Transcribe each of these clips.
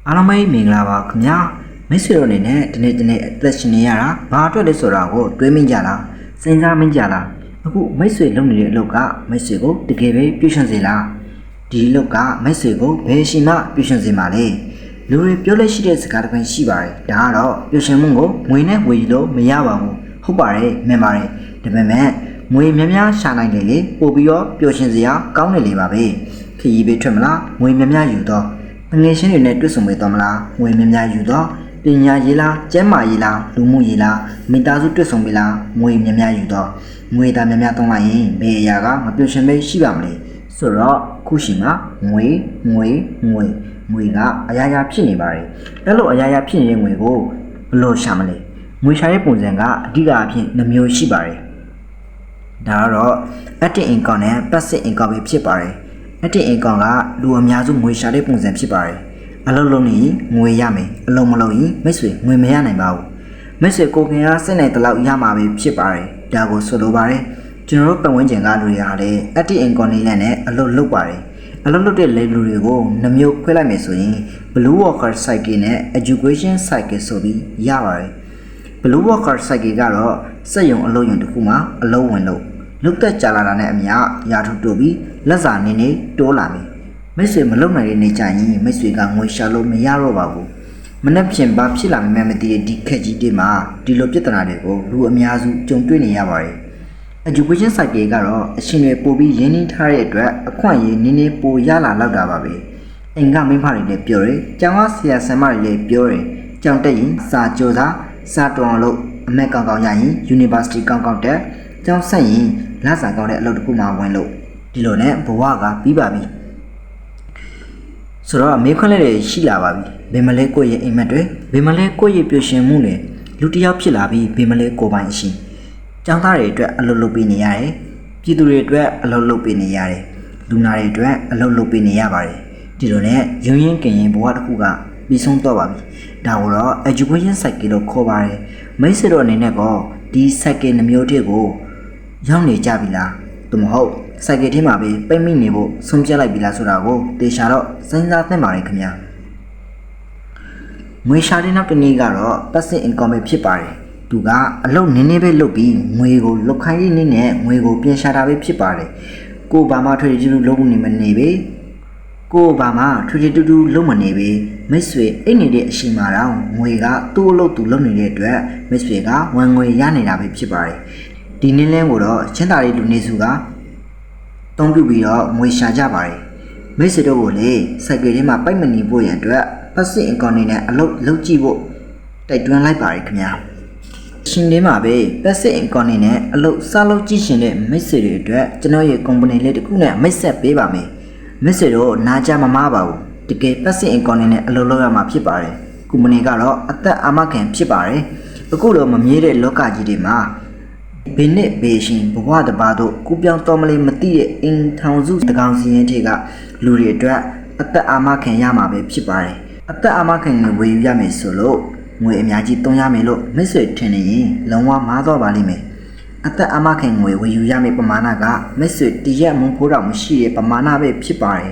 အားလုံးပဲမင်္ဂလာပါခင်ဗျာမိတ်ဆွေတို့အနေနဲ့ဒီနေ့အသက်ရှင်နေရတာဘာအတွက်လဲဆိုတာကိုတွေးမိကြလားစဉ်းစားမိကြလားအခုမိတ်ဆွေလုပ်နေတဲ့အလုပ်ကမိတ်ဆွေကိုတကယ်ပဲပြုရှင်စေလားဒီအလုပ်ကမိတ်ဆွေကိုဘယ်ရှိမှပြုရှင်စေမှာလဲလူတွေပြောလက်ရှိတဲ့စကားတစ်ပိုင်းရှိပါတယ်ဒါကတော့ပြုရှင်မှုကိုငွေနဲ့ဝယ်လို့မရပါဘူးဟုတ်ပါတယ်မှန်ပါတယ်ဒါပေမဲ့ငွေများများရှာနိုင်တယ်လေပို့ပြီးတော့ပြုရှင်စရာကောင်းတယ်လေပါပဲခရီးပေးထွက်မလားငွေများများယူတော့ငွေရှင်းတွေနဲ့တွေ့ဆုံပေးတော့မလားငွေများများယူတော့ပညာရေးလားကျန်းမာရေးလားလူမှုရေးလားမိသားစုတွေ့ဆုံပေးလားငွေများများယူတော့ငွေသားများများသုံးလိုက်ရင်ဘယ်အရာကမပြုတ်ရှင်ပဲရှိပါမလဲဆိုတော့ခုရှိမှာငွေကအရာရာဖြစ်နေပါတယ်အဲ့လိုအရာရာဖြစ်နေတဲ့ငွေကိုဘယ်လိုရှာမလဲငွေရှာတဲ့ပုံစံကအဓိကအဖြစ်2မျိုးရှိပါတယ်ဒါကတော့ active income နဲ့ passive income ပဲဖြစ်ပါတယ်active income ကလူအများစုငွေရှာတဲ့ပုံစံဖြစ်ပါတယ်အလုပ်လုပ်နေငွေရမယ်အလုပ်မလုပ်ရင်မိတ်ဆွေငွေမရနိုင်ပါဘူးမိတ်ဆွေကိုခင်အားစိတ်နိုင်တလောက်ရမှာပဲဖြစ်ပါတယ်ဒါကိုဆိုလိုပါတယ်ကျွန်တော်တို့ပတ်ဝန်းကျင်ကလူတွေဟာလည်း active income နဲ့အလုပ်လုပ်ပါတယ်အလုပ်လုပ်တဲ့လူတွေကို2မျိုးခွဲလိုက်မယ်ဆိုရင် blue worker cycle နဲ့ education cycle ဆိုပြီးရပါတယ် blue worker cycle ကတော့စက်ရုံအလုပ်ရုံတစ်ခုမှာအလုပ်ဝင်လုပ်လုပ်သက်ကြာလာတာနဲ့အမျှရာထူးတိုးပြီးလက်စာနေနေတိုးလာပြီမိတ်ဆွေမလုံနိုင်တဲ့နေကြရင်မိတ်ဆွေကငွေရှာလို့မရတော့ပါဘူးမနှက်ဖြင်ပါဖြစ်လာမှမသိတဲ့ဒီခက်ကြီးတွေမှာဒီလိုပြဿနာတွေကိုလူအများစုကြုံတွေ့နေရပါတယ် education cycle ကတော့အရှင်တွေပို့ပြီးရင်းနှီးထားတဲ့အတွက်အခွင့်အရေးနည်းနည်းပိုရလာလောက်တာပါပဲအိမ်ကမိန်းမတွေလည်းပြောတယ်ကျောင်းကဆရာဆရာမတွေလည်းပြောတယ်ကျောင်းတက်ရင်စာကြောစာစာတော်အောင်လို့အမက်ကောင်းကောင်းရရင် university ကောင်းကောင်းတက်ကျောင်းဆက်ရင်လစာကောင်းတဲ့အလုပ်တစ်ခုမှဝင်လို့ဒီလိုနဲ့ဘဝကပြီးပါပြီဆိုတော့မေးခွန်းလေးတွေရှိလာပါပြီဘယ်မလဲကိုယ့်ရဲ့အိမ်မက်တွေဘယ်မလဲကိုယ့်ရဲ့ပြုရှင်မှုတွေလူတစ်ယောက်ဖြစ်လာပြီးဘယ်မလဲကိုယ်ပိုင်အရှင်ကျောင်းသားတွေအတွက်အလုပ်လုပ်ပေးနေရတယ်ပြည်သူတွေအတွက်အလုပ်လုပ်ပေးနေရတယ်လူနာတွေအတွက်အလုပ်လုပ်ပေးနေရပါတယ်ဒီလိုနဲ့ရုံရင်းကင်ရင်ဘဝတစ်ခုကပြီးဆုံးတော့ပါပြီဒါကိုတော့ education cycle လို့ခေါ်ပါတယ်မိတ်ဆွေတို့အနေနဲ့ကဒီ cycle 2မျိုးတည်းကိုရောက်နေကြပြီလားသို့မဟုတ်စိုက်ကယ်ထဲမှာပဲပိတ်မိနေဖို့ဆုံးဖြတ်လိုက်ပြီလားဆိုတာကိုတေချာတော့စဉ်းစားသင့်ပါတယ်ခင်ဗျာငွေရှာတဲ့နောက်တစ်နေ့ကတော့ passive income ပဲဖြစ်ပါတယ်သူကအလုပ်နည်းနည်းပဲလုပ်ပြီးငွေကိုလုတ်ခိုင်းရင်းနဲ့ငွေကိုပြန်ရှာတာပဲဖြစ်ပါတယ်ကိုဘာမှထွေထွေလုပ်နေမနေပဲကိုဘာမှထွေထွေတူတူလုပ်မနေပဲမိတ်ဆွေအိတ်နေတဲ့အချိန်မှာတော့ငွေကသူ့အလုပ်သူလုပ်နေတဲ့အတွက်မိတ်ဆွေကဝင်ငွေရနေတာပဲဖြစ်ပါတယ်ဒီနည်းလမ်းကိုတော့ချင်းသာရီလူနေစုကတုံးပြပြီးတော့ငွေရှာကြပါတယ်မိတ်ဆွေတို့ကိုလည်းစိုက်ကယ်ထဲမှာပိုက်မနေဖို့ရန်အတွက် passive income နဲ့အလုပ်လုပ်ကြည့်ဖို့တိုက်တွန်းလိုက်ပါတယ်ခင်ဗျာရှင်လေးမှာပဲ passive income နဲ့အလုပ်စလုပ်ကြည့်ရှင်တဲ့မိတ်ဆွေတွေအတွက်ကျွန်တော်ရဲ့ company လေးတစ်ခုနဲ့မိတ်ဆက်ပေးပါမယ်မိတ်ဆွေတို့နားကြမမားပါဘူးတကယ် passive income နဲ့အလုပ်လုပ်ရမှာဖြစ်ပါတယ် company ကတော့အသက်အာမခံဖြစ်ပါတယ်အခုတော့မမြဲတဲ့လောကကြီးတွေမှာဘယ်နဲ့ဘေးရှင်ဘဝတပါတို့ကူပြောင်းတော်မလေးမသိတဲ့အင်ထောင်စုတကောင်စီရင်တွေကလူတွေအတွက်အသက်အာမခံရမှာပဲဖြစ်ပါတယ်အသက်အာမခံငွေဝယ်ယူရမယ်ဆိုလို့ငွေအများကြီးသုံးရမယ်လို့မိတ်ဆွေထင်နေရင်လုံးဝမားတော့ပါလိမ့်မယ်အသက်အာမခံငွေဝယ်ယူရမယ့်ပမာဏကမိတ်ဆွေတရက်မုံဖိုးတော်မရှိတဲ့ပမာဏပဲဖြစ်ပါတယ်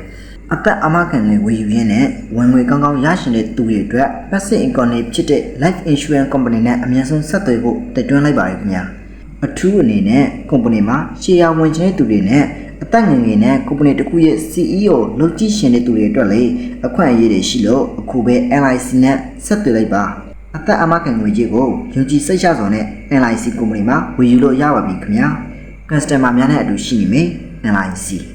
အသက်အာမခံငွေဝယ်ယူရင်းနဲ့ဝင်ငွေကောင်းကောင်းရရှိတဲ့သူတွေအတွက် passive income ဖြစ်တဲ့ life insurance company နဲ့အများဆုံးဆက်သွယ်ဖို့တိုက်တွန်းလိုက်ပါတယ်ခင်ဗျာအထူးအနေနဲ့ company မှာရှယ်ယာဝင်ချင်တဲ့သူတွေနဲ့အသက်ငယ်ငယ်နဲ့ company တစ်ခုရဲ့ CEO လုပ်ကြည့်ရှင်တဲ့သူတွေအတွက်လည်းအခွင့်အရေးတွေရှိလို့အခုပဲ LIC နဲ့ဆက်သွယ်လိုက်ပါအသက်အာမခံငွေကြီးကိုယုံကြည်စိတ်ချစွာနဲ့ LIC company မှာဝယ်ယူလို့ရပါပြီခင်ဗျာ customer များနဲ့အတူရှိနေမယ် LIC